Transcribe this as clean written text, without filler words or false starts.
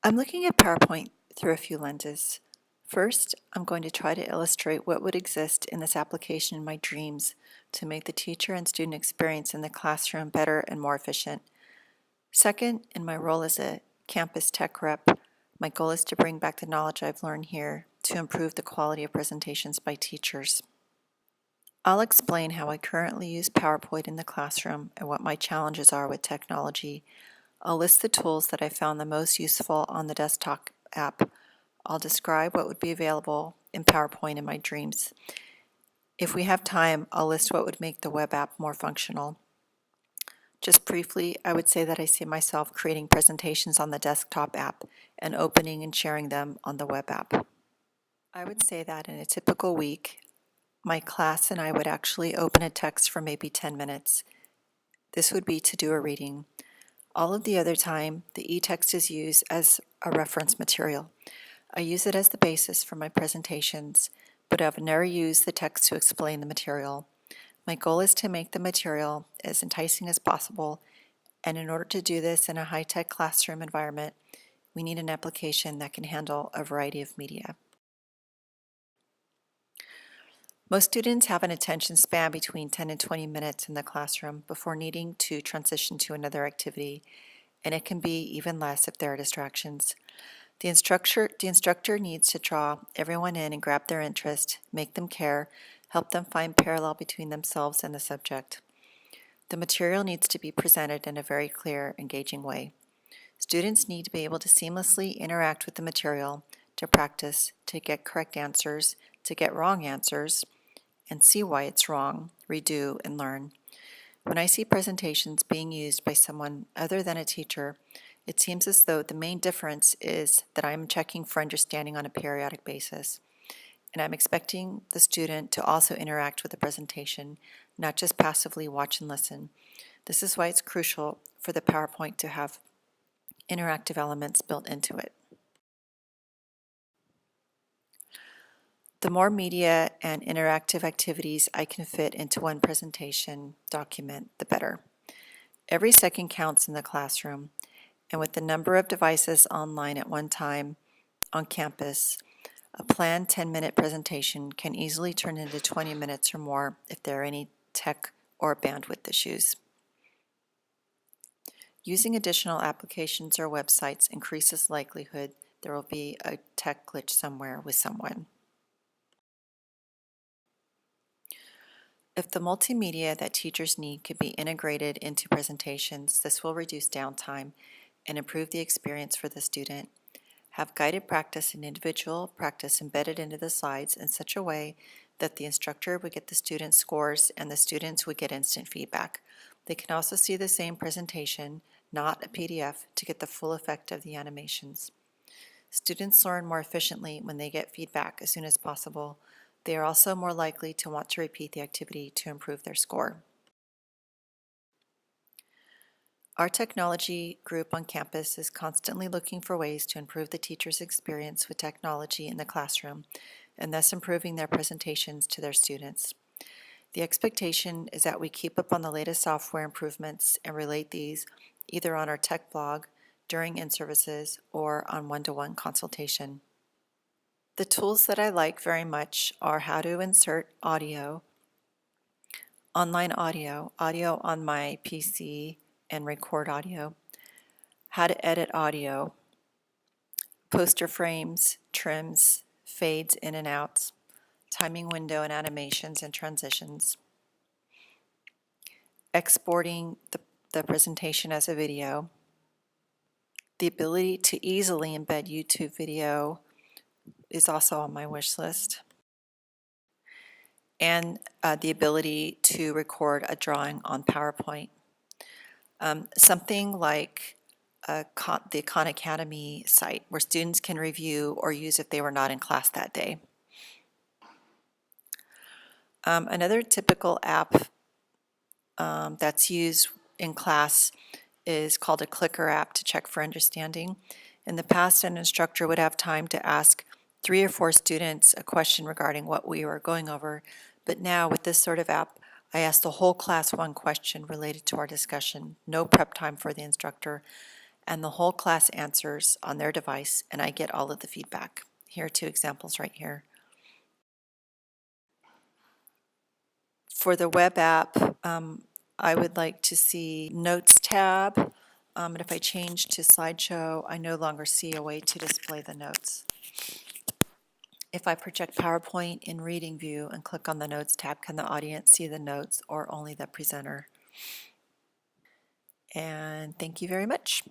I'm looking at PowerPoint through a few lenses. First, I'm going to try to illustrate what would exist in this application in my dreams to make the teacher and student experience in the classroom better and more efficient. Second, in my role as a campus tech rep, my goal is to bring back the knowledge I've learned here to improve the quality of presentations by teachers. I'll explain how I currently use PowerPoint in the classroom and what my challenges are with technology. I'll list the tools that I found the most useful on the desktop app. I'll describe what would be available in PowerPoint in my dreams. If we have time, I'll list what would make the web app more functional. Just briefly, I would say that I see myself creating presentations on the desktop app and opening and sharing them on the web app. I would say that in a typical week, my class and I would actually open a text for maybe 10 minutes. This would be to do a reading. All of the other time, the e-text is used as a reference material. I use it as the basis for my presentations, but I've never used the text to explain the material. My goal is to make the material as enticing as possible, and in order to do this in a high-tech classroom environment, we need an application that can handle a variety of media. Most students have an attention span between 10 and 20 minutes in the classroom before needing to transition to another activity, and it can be even less if there are distractions. The instructor needs to draw everyone in and grab their interest, make them care, help them find parallel between themselves and the subject. The material needs to be presented in a very clear, engaging way. Students need to be able to seamlessly interact with the material, to practice, to get correct answers, to get wrong answers, and see why it's wrong, redo, and learn. When I see presentations being used by someone other than a teacher, it seems as though the main difference is that I'm checking for understanding on a periodic basis, and I'm expecting the student to also interact with the presentation, not just passively watch and listen. This is why it's crucial for the PowerPoint to have interactive elements built into it. The more media and interactive activities I can fit into one presentation document, the better. Every second counts in the classroom, and with the number of devices online at one time on campus, a planned 10-minute presentation can easily turn into 20 minutes or more if there are any tech or bandwidth issues. Using additional applications or websites increases likelihood there will be a tech glitch somewhere with someone. If the multimedia that teachers need can be integrated into presentations, this will reduce downtime and improve the experience for the student. Have guided practice and individual practice embedded into the slides in such a way that the instructor would get the student scores and the students would get instant feedback. They can also see the same presentation, not a PDF, to get the full effect of the animations. Students learn more efficiently when they get feedback as soon as possible. They are also more likely to want to repeat the activity to improve their score. Our technology group on campus is constantly looking for ways to improve the teacher's experience with technology in the classroom, and thus improving their presentations to their students. The expectation is that we keep up on the latest software improvements and relate these either on our tech blog, during in-services, or on one-to-one consultation. The tools that I like very much are how to insert audio, online audio, audio on my PC and record audio, how to edit audio, poster frames, trims, fades in and outs, timing window and animations and transitions, exporting the presentation as a video, the ability to easily embed YouTube video is also on my wish list, and the ability to record a drawing on PowerPoint. Something like the Khan Academy site where students can review or use if they were not in class that day. Another typical app that's used in class is called a clicker app to check for understanding. In the past, an instructor would have time to ask 3 or 4 students a question regarding what we were going over, but now with this sort of app, I ask the whole class one question related to our discussion, no prep time for the instructor, and the whole class answers on their device, and I get all of the feedback. Here are two examples right here. For the web app, I would like to see Notes tab, and if I change to slideshow, I no longer see a way to display the notes. If I project PowerPoint in Reading View and click on the Notes tab, can the audience see the notes or only the presenter? And thank you very much.